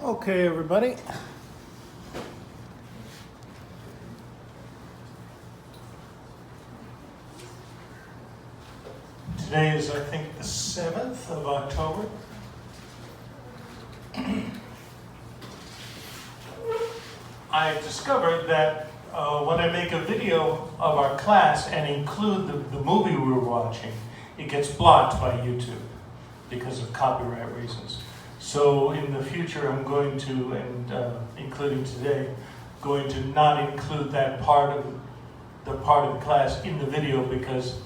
Okay, everybody. Today is, I think, the 7th of October. I discovered that when I make a video of our class and include the movie we were watching, it gets blocked by YouTube because of copyright reasons. So in the future, I'm going to, and including today, going to not include that part of the class in the video, because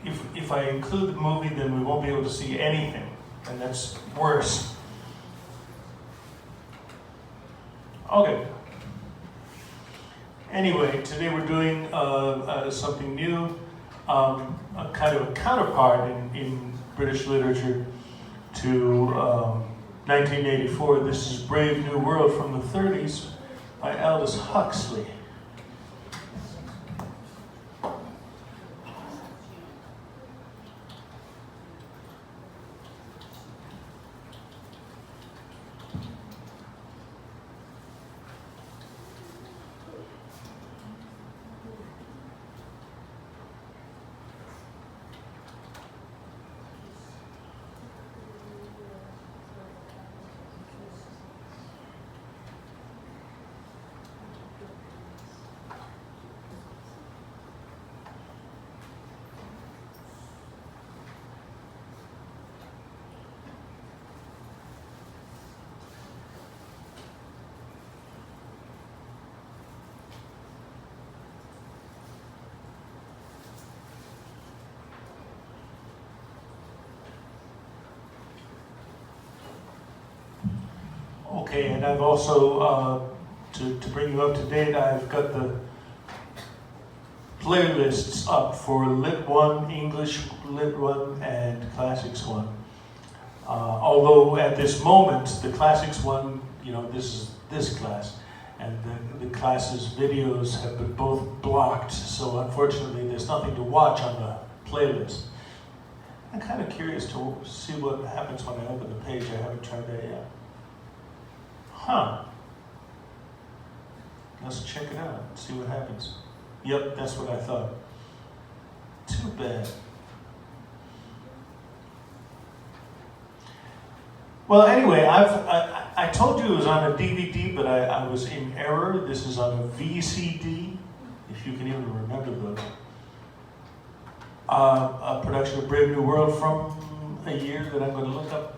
if I include the movie, then we won't be able to see anything, and that's worse. Okay. Anyway, today we're doing something new, a kind of a counterpart in British literature to 1984. This is Brave New World from the 30s by Aldous Huxley. Okay, and I've also, to bring you up to date, I've got the playlists up for Lit 1, English Lit 1, and Classics 1. Although at this moment, the Classics 1, you know, this is this class, and the class's videos have been both blocked, so unfortunately there's nothing to watch on the playlist. I'm kind of curious to see what happens when I open the page. I haven't tried that yet. Huh. Let's check it out and see what happens. Yep, that's what I thought. Too bad. Well, anyway, I told you it was on a DVD, but I was in error. This is on a VCD, if you can even remember those. A production of Brave New World from a year that I'm going to look up.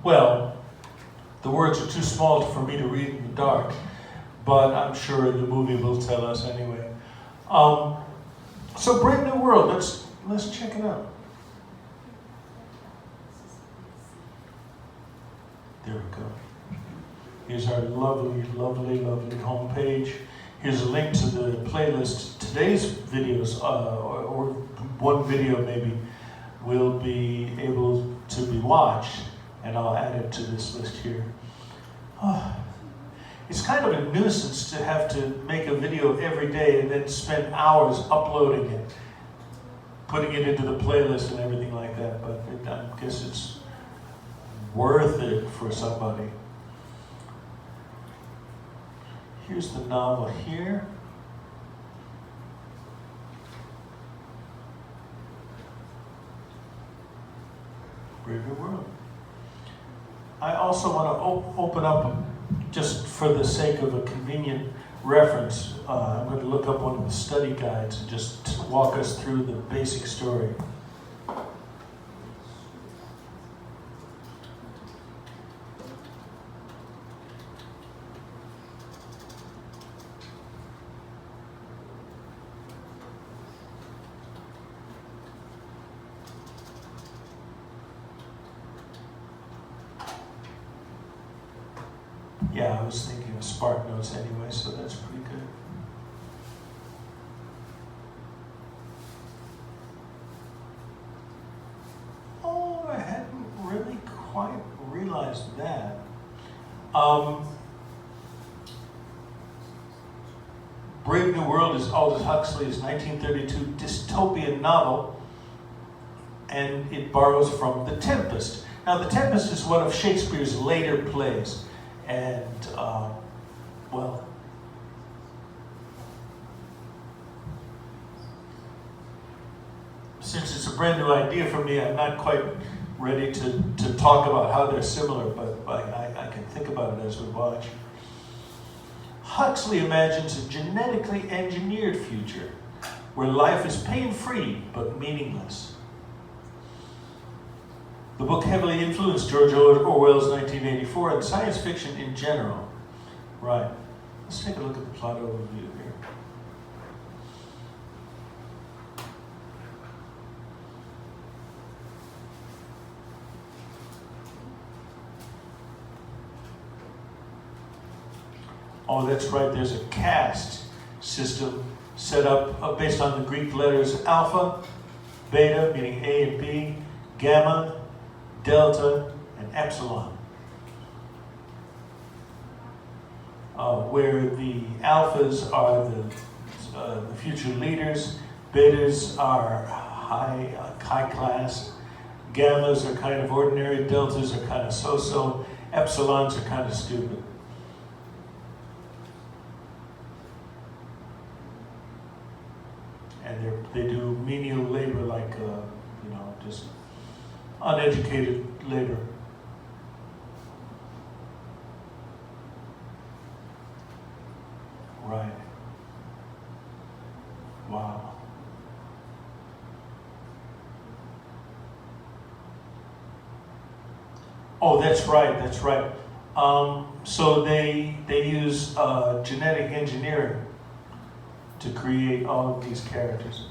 Well, the words are too small for me to read in the dark, but I'm sure the movie will tell us anyway. So Brave New World, let's check it out. There we go. Here's our lovely, lovely, lovely homepage. Here's a link to the playlist. Today's videos, or one video maybe, will be able to be watched, and I'll add it to this list here. Oh, it's kind of a nuisance to have to make a video every day and then spend hours uploading it, putting it into the playlist and everything like that, but I guess it's worth it for somebody. Here's the novel here. Brave New World. I also want to open up, just for the sake of a convenient reference, I'm going to look up one of the study guides and just walk us through the basic story. Yeah, I was thinking of Spark Notes anyway, so that's pretty good. Brave New World is Aldous Huxley's 1932 dystopian novel, and it borrows from The Tempest. Now, The Tempest is one of Shakespeare's later plays, and, well, since it's a brand new idea for me, I'm not quite ready to talk about how they're similar, but I can think about it as we watch. Huxley imagines a genetically engineered future where life is pain-free but meaningless. The book heavily influenced George Orwell's 1984 and science fiction in general. Right. Let's take a look at the plot overview here. Oh, that's right, there's a caste system set up based on the Greek letters alpha, beta, meaning A and B, gamma, delta, and epsilon. Where the alphas are the future leaders, betas are high class, gammas are kind of ordinary, deltas are kind of so-so, epsilons are kind of stupid. And they do menial labor like, just uneducated labor. Right. Wow. Oh, that's right, that's right. So they use genetic engineering to create all of these characters.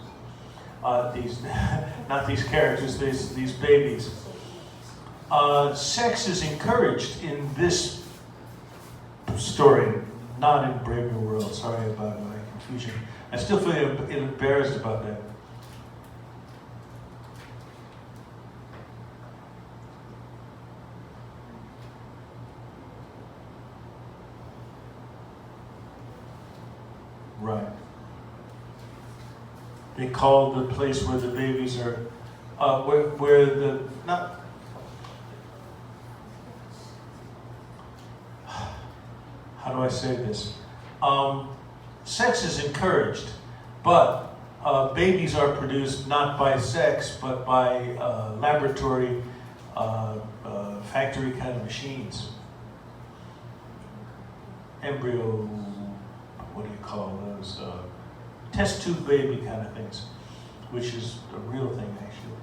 Not these characters, these babies. Sex is encouraged in this story, not in Brave New World. Sorry about my confusion. I still feel embarrassed about that. Right. They call the place where the babies are, where the, not, how do I say this? Sex is encouraged, but babies are produced not by sex, but by laboratory, factory kind of machines. Embryo, what do you call those? Test tube baby kind of things, which is a real thing actually.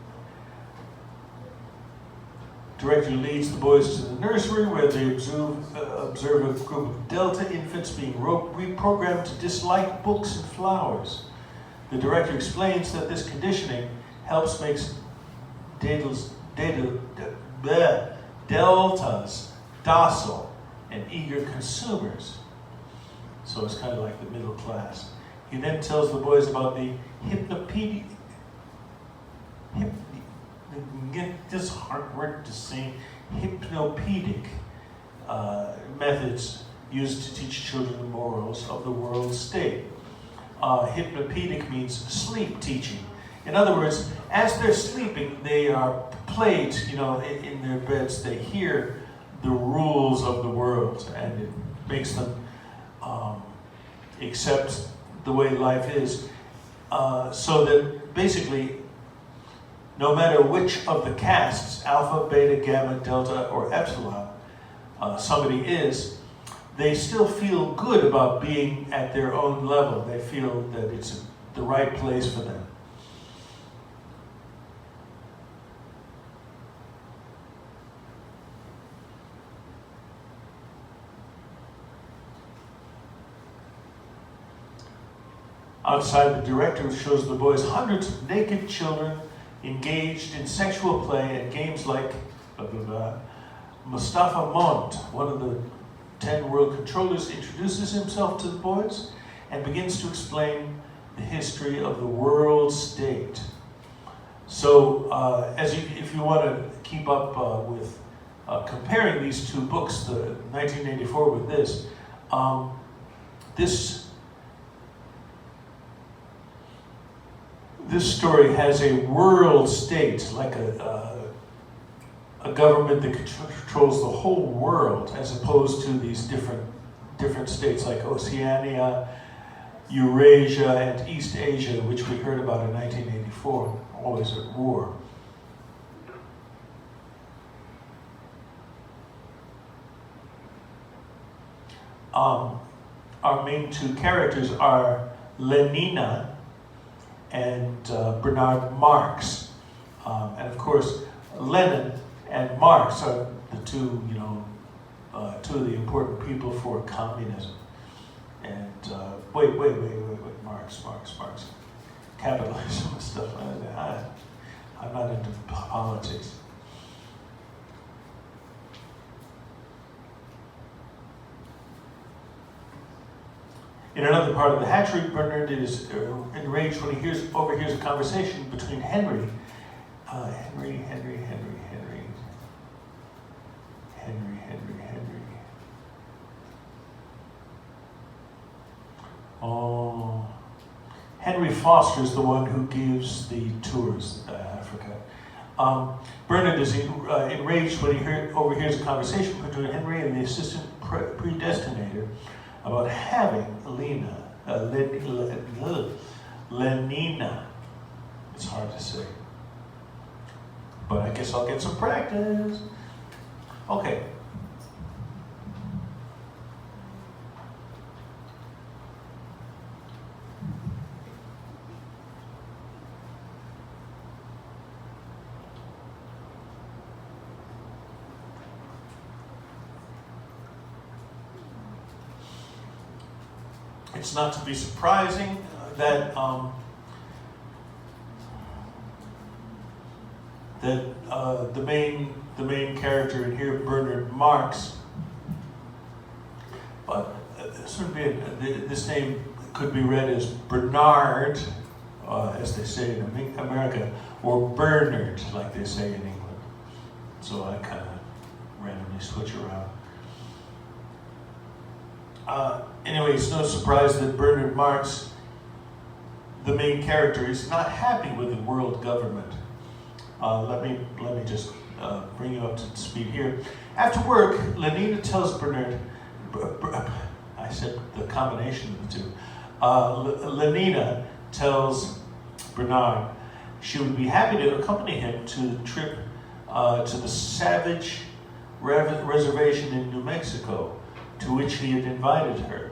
Director leads the boys to the nursery where they observe a group of Delta infants being reprogrammed to dislike books and flowers. The director explains that this conditioning helps make deltas docile and eager consumers. So it's kind of like the middle class. He then tells the boys about the get this hard word to say, hypnopedic methods used to teach children the morals of the world state. Hypnopedic means sleep teaching. In other words, as they're sleeping, they are played, in their beds. They hear the rules of the world, and it makes them accept the way life is, so that basically, no matter which of the castes, alpha, beta, gamma, delta, or epsilon, somebody is, they still feel good about being at their own level. They feel that it's the right place for them. Outside, the director shows the boys hundreds of naked children engaged in sexual play and games like blah, blah, blah. Mustafa Mont, one of the 10 world controllers, introduces himself to the boys and begins to explain the history of the world state. So, if you want to keep up with comparing these two books, the 1984 with this this story has a world state, like a government that controls the whole world, as opposed to these different states like Oceania, Eurasia, and East Asia, which we heard about in 1984, always at war. Our main two characters are Lenina and Bernard Marx. And of course, Lenin and Marx are the two, two of the important people for communism. And wait, Marx. Capitalism and stuff. I'm not into politics. In another part of the hatchery, Bernard is enraged when he overhears a conversation between Henry. Oh, Henry Foster is the one who gives the tours to Africa. Bernard is enraged when he overhears a conversation between Henry and the assistant predestinator about having Lenina. It's hard to say, but I guess I'll get some practice. Okay. It's not to be surprising that the main character in here, Bernard Marx, but this name could be read as Bernard, as they say in America, or Bernard, like they say in England. So I kind of randomly switch around. Anyway, it's no surprise that Bernard Marx, the main character, is not happy with the world government. Let me just bring you up to speed here. After work, Lenina tells Bernard, I said the combination of the two. Lenina tells Bernard she would be happy to accompany him to the trip to the Savage Reservation in New Mexico, to which he had invited her.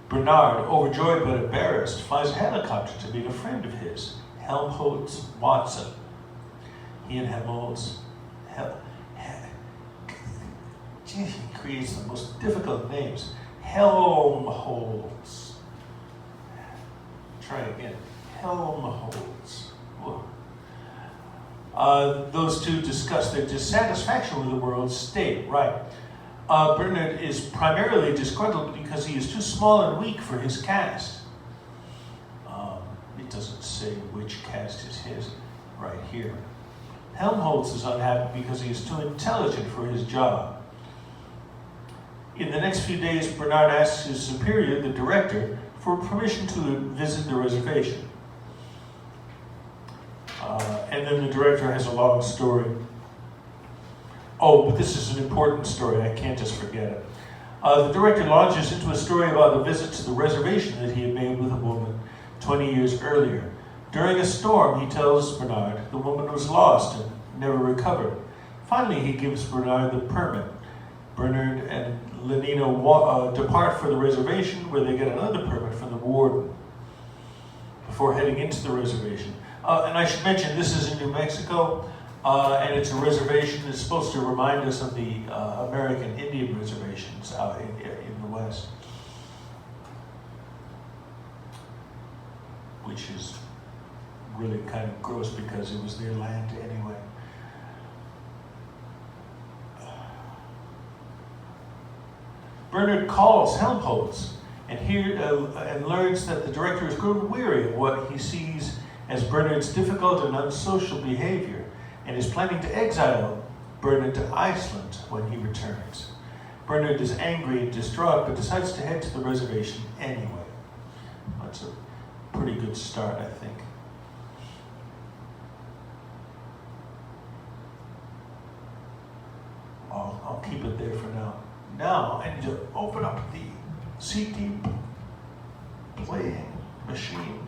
Bernard, overjoyed but embarrassed, flies a helicopter to meet a friend of his, Helmholtz Watson. He and Helmholtz, he creates the most difficult names. Helmholtz. Try again. Helmholtz. Those two discuss their dissatisfaction with the world state. Right. Bernard is primarily disgruntled because he is too small and weak for his caste. It doesn't say which caste is his right here. Helmholtz is unhappy because he is too intelligent for his job. In the next few days, Bernard asks his superior, the director, for permission to visit the reservation. And then the director has a long story. Oh, but this is an important story. I can't just forget it. The director launches into a story about a visit to the reservation that he had made with a woman 20 years earlier. During a storm, he tells Bernard the woman was lost and never recovered. Finally, he gives Bernard the permit. Bernard and Lenina depart for the reservation, where they get another permit from the warden before heading into the reservation. And I should mention, this is in New Mexico. And it's a reservation that's supposed to remind us of the American Indian reservations out in the West, which is really kind of gross because it was their land anyway. Bernard calls Helmholtz and learns that the director has grown weary of what he sees as Bernard's difficult and unsocial behavior, and is planning to exile Bernard to Iceland when he returns. Bernard is angry and distraught, but decides to head to the reservation anyway. That's a pretty good start, I think. keep it there for now. Now I need to open up the CD playing machine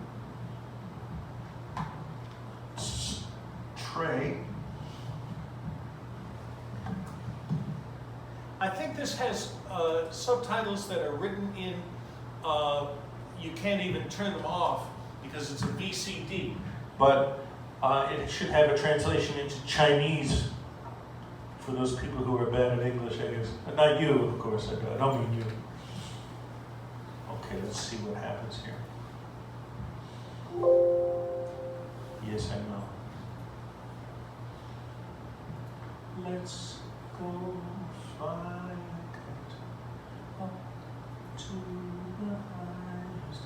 tray. I think this has subtitles that are written in, you can't even turn them off because it's a VCD, but it should have a translation into Chinese for those people who are bad at English, I guess. Not you, of course, I don't mean you. Okay, let's see what happens here. Yes, I know. Let's go fly a kite up to the highest.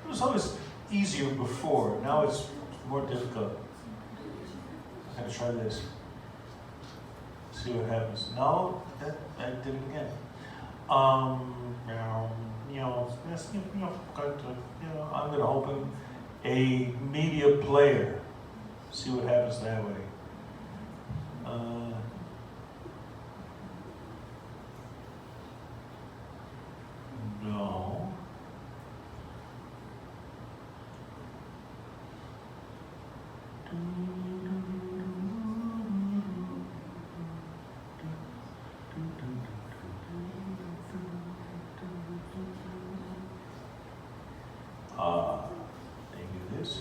It was always easier before. Now it's more difficult. I'm gonna try this. See what happens. No, I did it again. I'm gonna open a media player. See what happens that way. No. Maybe this.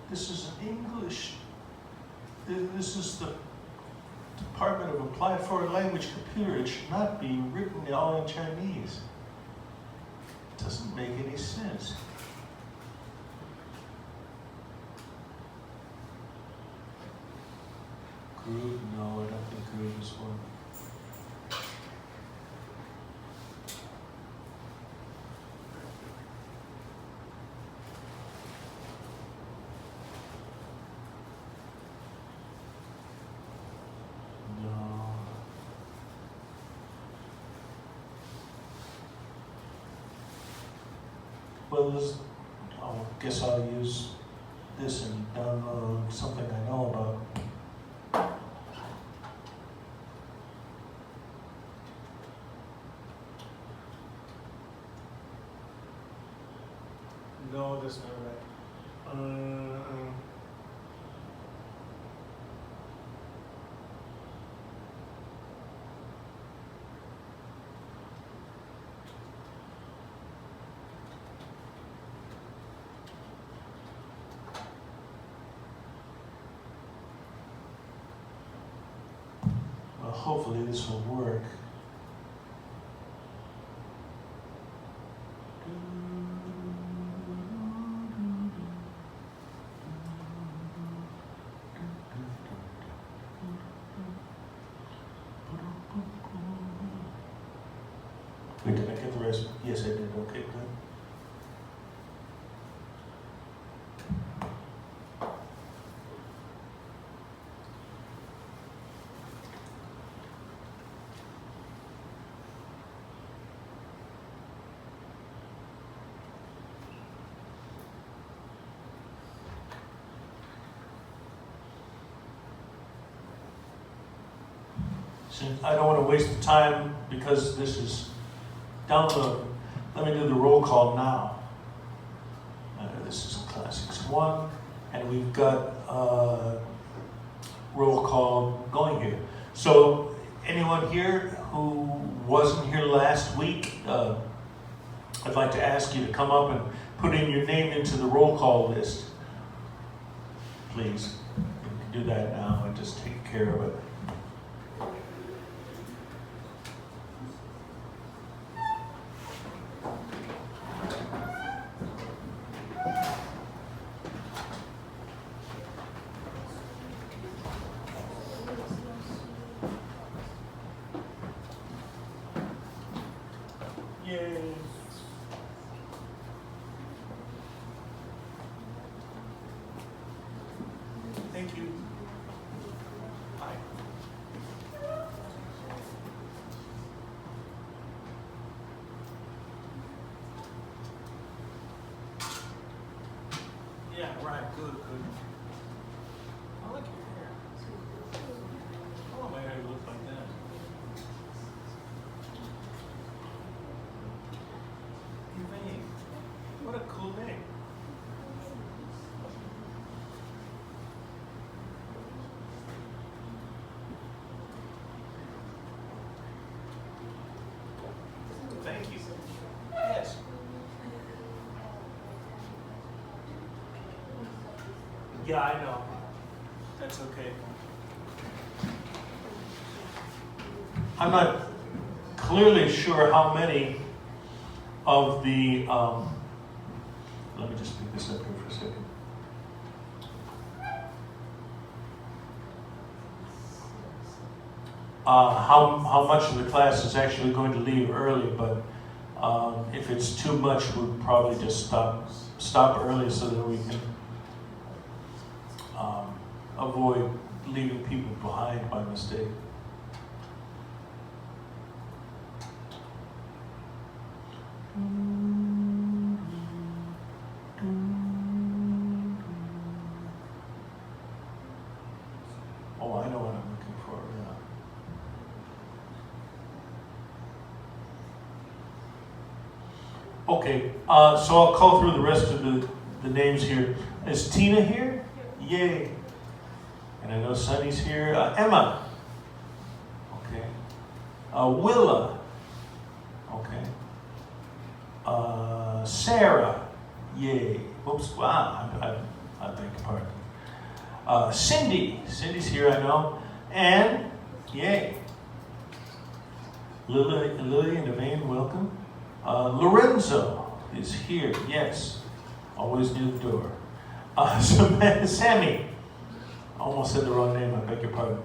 This is English. This is the Department of Applied Foreign Language Computer. It should not be written all in Chinese. It doesn't make any sense. Groove? No, I don't think groove is one. Well, I guess I'll use this and download something I know about. No, that's not right. Hopefully this will work. Wait, did I get the rest? Yes, I did. Okay, good. I don't want to waste the time because this is download. Let me do the roll call now. This is CLASSICS1, and we've got roll call going here. So anyone here who wasn't here last week, I'd like to ask you to come up and put in your name into the roll call list. Please, you can do that now and just take care of it. Yay. Thank you. Bye. Yeah, right, good, good. I like your hair. I want my hair to look like that. Elaine, what a cool name. Thank you. Yes. Yeah, I know. That's okay. I'm not clearly sure how many of the, let me just pick this up here for a second. How much of the class is actually going to leave early, but if it's too much, we'll probably just stop early so that we can avoid leaving people behind by mistake. Oh, I know what I'm looking for, yeah. Okay, so I'll call through the rest of the names here. Is Tina here? Yay. And I know Sunny's here. Emma. Okay. Willa. Okay. Sarah. Yay. Oops. Wow. I beg your pardon. Cindy. Cindy's here, I know. And yay. Lily and Elaine, welcome. Lorenzo is here. Yes. Always near the door. Sammy. Almost said the wrong name, I beg your pardon.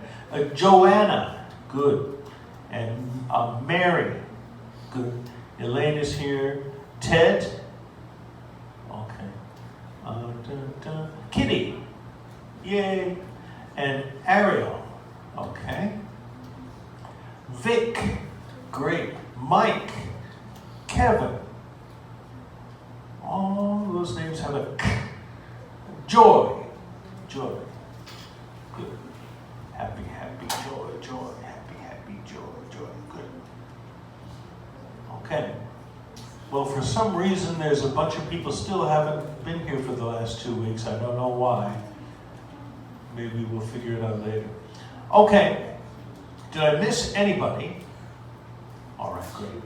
Joanna, good. And Mary, good. Elaine is here. Ted, okay. Kitty, yay. And Ariel, okay. Vic, great. Mike, Kevin. All those names have a K. Joy, joy. Good. Happy, happy, joy, joy. Happy, happy, joy, joy. Good. Okay. Well, for some reason, there's a bunch of people still haven't been here for the last 2 weeks. I don't know why. Maybe we'll figure it out later. Okay. Did I miss anybody? All right, great.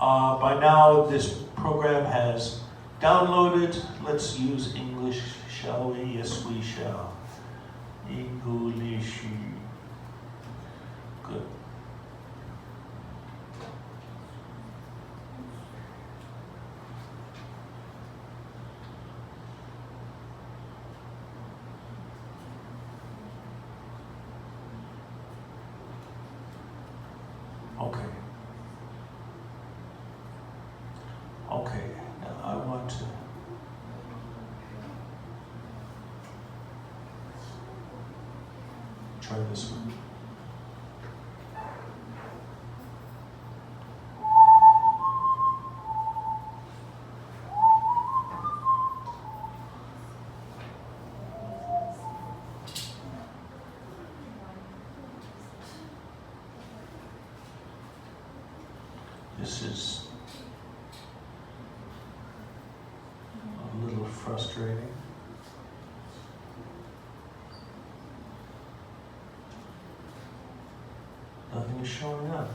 By now, this program has downloaded. Let's use English, shall we? Yes, we shall. English. Good. Okay. Okay, now I want to try this one. This is a little frustrating. Nothing is showing up.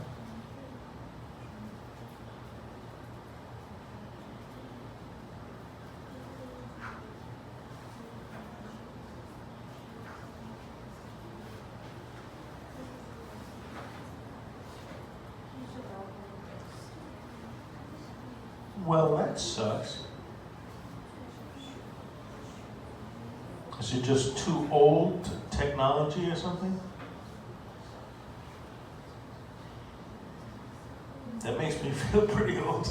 Well, that sucks. Is it just too old technology or something? That makes me feel pretty old.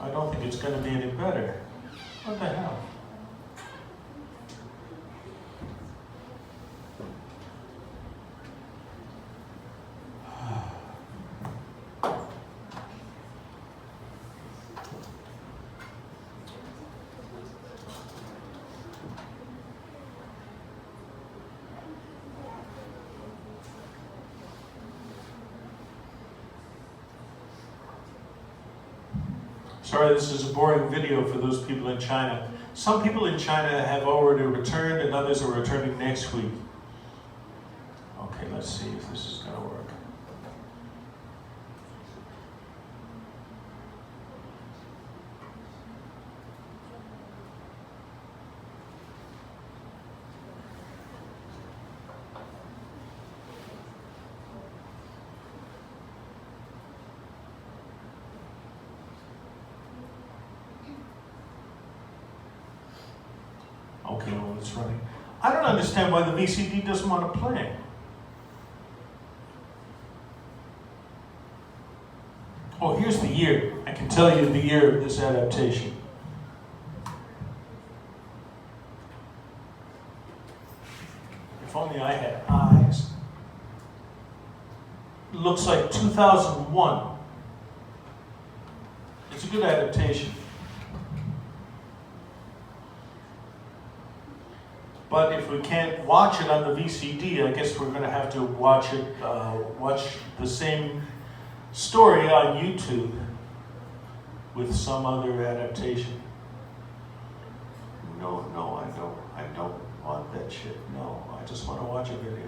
I don't think it's going to be any better. What the hell? Sorry, this is a boring video for those people in China. Some people in China have already returned and others are returning next week. Okay, let's see if this is going to work. Okay, well, it's running. I don't understand why the VCD doesn't want to play. Oh, here's the year. I can tell you the year of this adaptation. If only I had eyes. It looks like 2001. It's a good adaptation. But if we can't watch it on the VCD, I guess we're going to have to watch it, watch the same story on YouTube with some other adaptation. No, I don't want that shit. No, I just want to watch a video.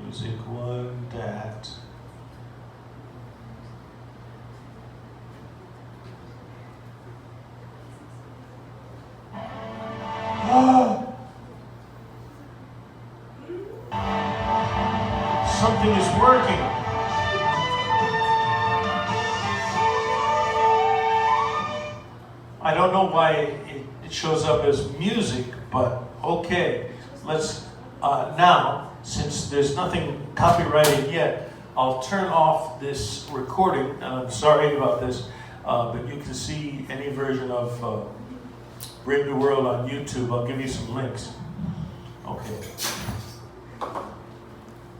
Music one that. Something is working. I don't know why it shows up as music, but okay. Let's now, since there's nothing copyrighted yet, I'll turn off this recording, and I'm sorry about this, but you can see any version of Brave New World on YouTube. I'll give you some links. Okay.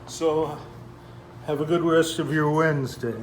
So, have a good rest of your Wednesday.